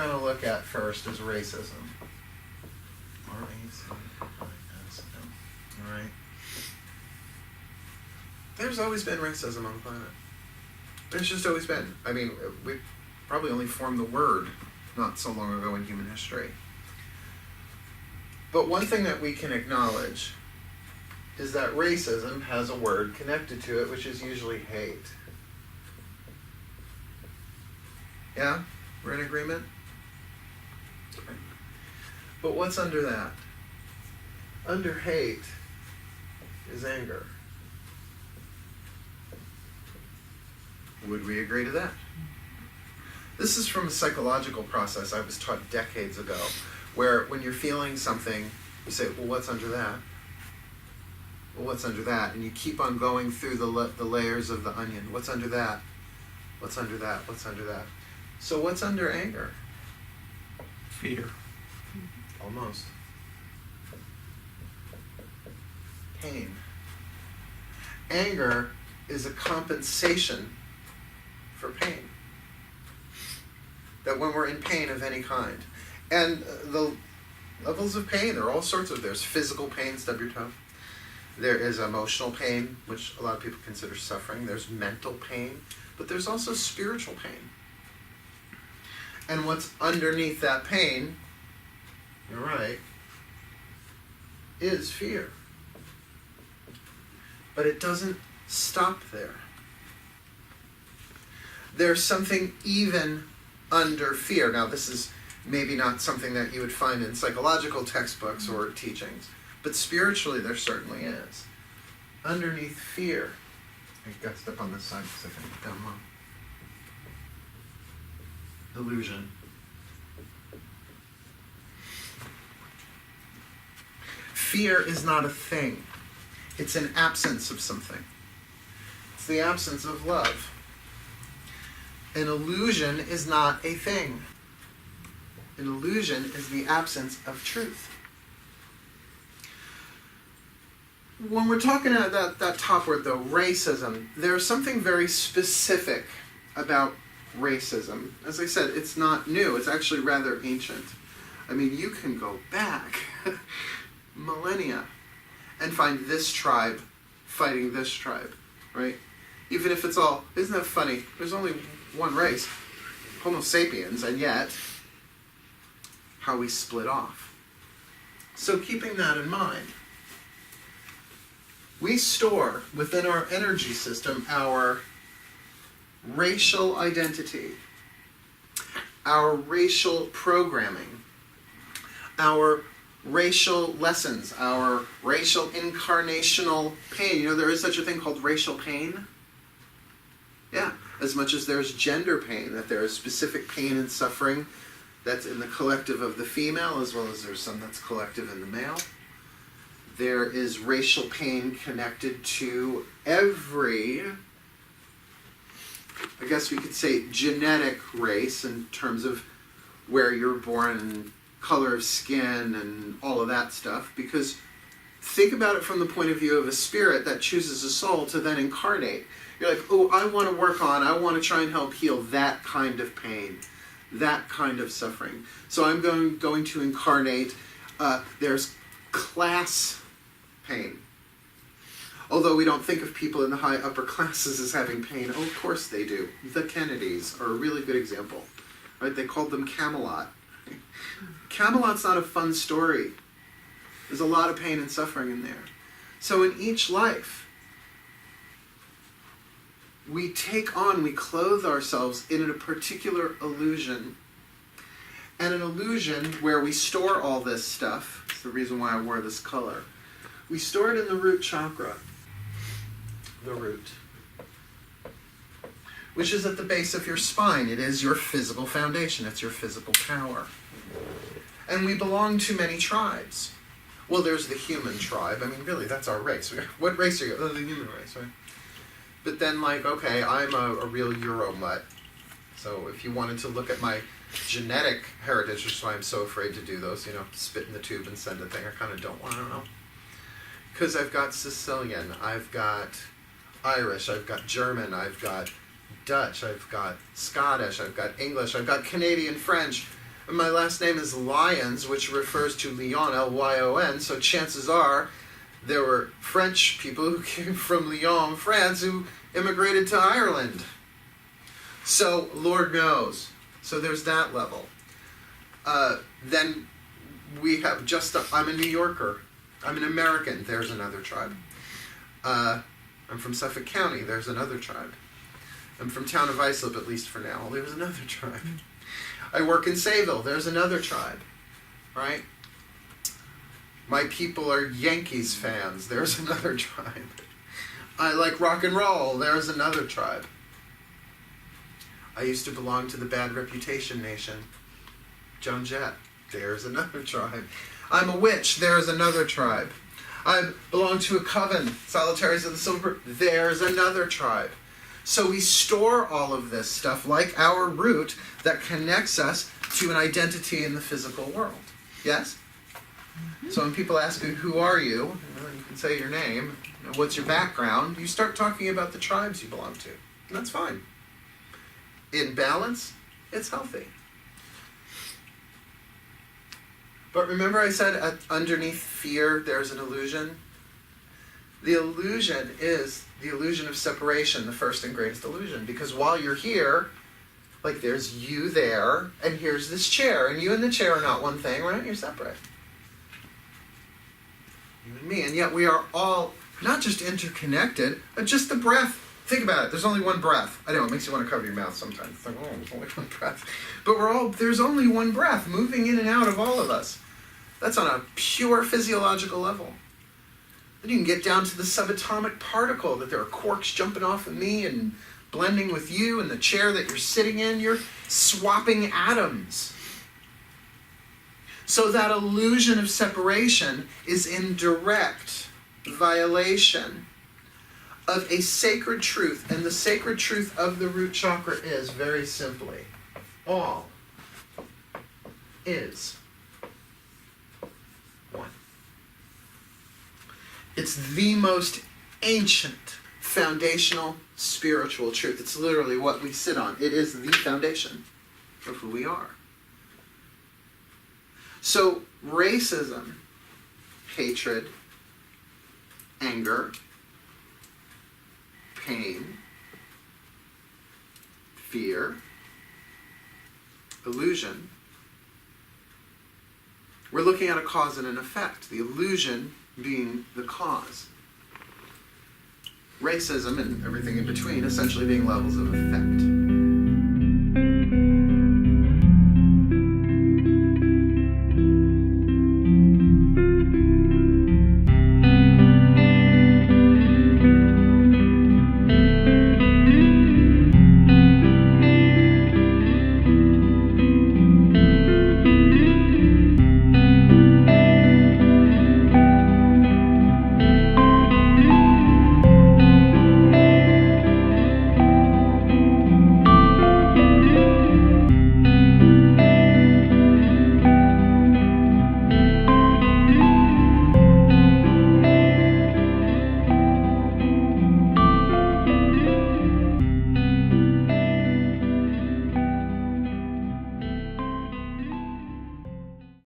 going to look at first is racism. R-A-C-I-S-M. All right. There's always been racism on the planet. There's just always been. I mean, we probably only formed the word not so long ago in human history. But one thing that we can acknowledge is that racism has a word connected to it, which is usually hate. Yeah? We're in agreement? Okay. But what's under that? Under hate is anger. Would we agree to that? This is from a psychological process I was taught decades ago, where when you're feeling something, you say, well, what's under that? Well, what's under that? And you keep on going through the layers of the onion. What's under that? What's under that? What's under that? So what's under anger? Fear. Almost. Pain. Anger is a compensation for pain. That when we're in pain of any kind. And the levels of pain, there are all sorts of, there's physical pain, stub your toe. There is emotional pain, which a lot of people consider suffering. There's mental pain, but there's also spiritual pain. And what's underneath that pain, you're right, is fear. But it doesn't stop there. There's something even under fear. Now, this is maybe not something that you would find in psychological textbooks or teachings, but spiritually there certainly is. Underneath fear, I got to step on this side because I can get down low. Illusion. Fear is not a thing. It's an absence of something. It's the absence of love. An illusion is not a thing. An illusion is the absence of truth. When we're talking about that top word, though, racism, there's something very specific about racism. As I said, it's not new. It's actually rather ancient. I mean, you can go back millennia and find this tribe fighting this tribe, right? Even if it's all, isn't that funny? There's only one race, Homo sapiens, and yet how we split off. So keeping that in mind, we store within our energy system our racial identity, our racial programming, our racial lessons, our racial incarnational pain. You know, there is such a thing called racial pain. Yeah, as much as there's gender pain, that there is specific pain and suffering that's in the collective of the female, as well as there's some that's collective in the male. There is racial pain connected to every, I guess we could say, genetic race in terms of where you're born and color of skin and all of that stuff. Because think about it from the point of view of a spirit that chooses a soul to then incarnate. You're like, oh, I want to work on, I want to try and help heal that kind of pain, that kind of suffering. So I'm going to incarnate, there's class pain. Although we don't think of people in the high upper classes as having pain, oh, of course they do. The Kennedys are a really good example. Right? They called them Camelot. Camelot's not a fun story. There's a lot of pain and suffering in there. So in each life, we clothe ourselves in a particular illusion. And an illusion where we store all this stuff, it's the reason why I wore this color, we store it in the root chakra. The root. Which is at the base of your spine. It is your physical foundation. It's your physical power. And we belong to many tribes. Well, there's the human tribe. I mean, really, that's our race. What race are you? Oh, the human race, right? But then, like, okay, I'm a real Euro mutt. So if you wanted to look at my genetic heritage, which is why I'm so afraid to do those, you know, spit in the tube and send a thing, I kind of don't want to know. Because I've got Sicilian, I've got Irish, I've got German, I've got Dutch, I've got Scottish, I've got English, I've got Canadian French. And my last name is Lyons, which refers to Lyon, Lyon, so chances are there were French people who came from Lyon, France, who immigrated to Ireland. So, Lord knows. So there's that level. Then we have I'm a New Yorker. I'm an American. There's another tribe. I'm from Suffolk County. There's another tribe. I'm from town of Islip, at least for now. There's another tribe. I work in Sayville. There's another tribe. Right? My people are Yankees fans. There's another tribe. I like rock and roll. There's another tribe. I used to belong to the Bad Reputation Nation. Joan Jett. There's another tribe. I'm a witch. There's another tribe. I belong to a coven. Solitaries of the Silver. There's another tribe. So we store all of this stuff like our root that connects us to an identity in the physical world. Yes? So when people ask you, who are you? You can say your name. What's your background? You start talking about the tribes you belong to. And that's fine. In balance, it's healthy. But remember I said underneath fear there's an illusion? The illusion is the illusion of separation, the first and greatest illusion. Because while you're here, like there's you there, and here's this chair, and you and the chair are not one thing, right? You're separate. You and me. And yet we are all not just interconnected, but just the breath. Think about it. There's only one breath. I know, it makes you want to cover your mouth sometimes. It's like, oh, there's only one breath. But there's only one breath moving in and out of all of us. That's on a pure physiological level. Then you can get down to the subatomic particle, that there are quarks jumping off of me and blending with you and the chair that you're sitting in. You're swapping atoms. So that illusion of separation is in direct violation of a sacred truth. And the sacred truth of the root chakra is, very simply, all is one. It's the most ancient, foundational, spiritual truth. It's literally what we sit on. It is the foundation of who we are. So, racism, hatred, anger, pain, fear, illusion. We're looking at a cause and an effect. The illusion being the cause. Racism and everything in between essentially being levels of effect.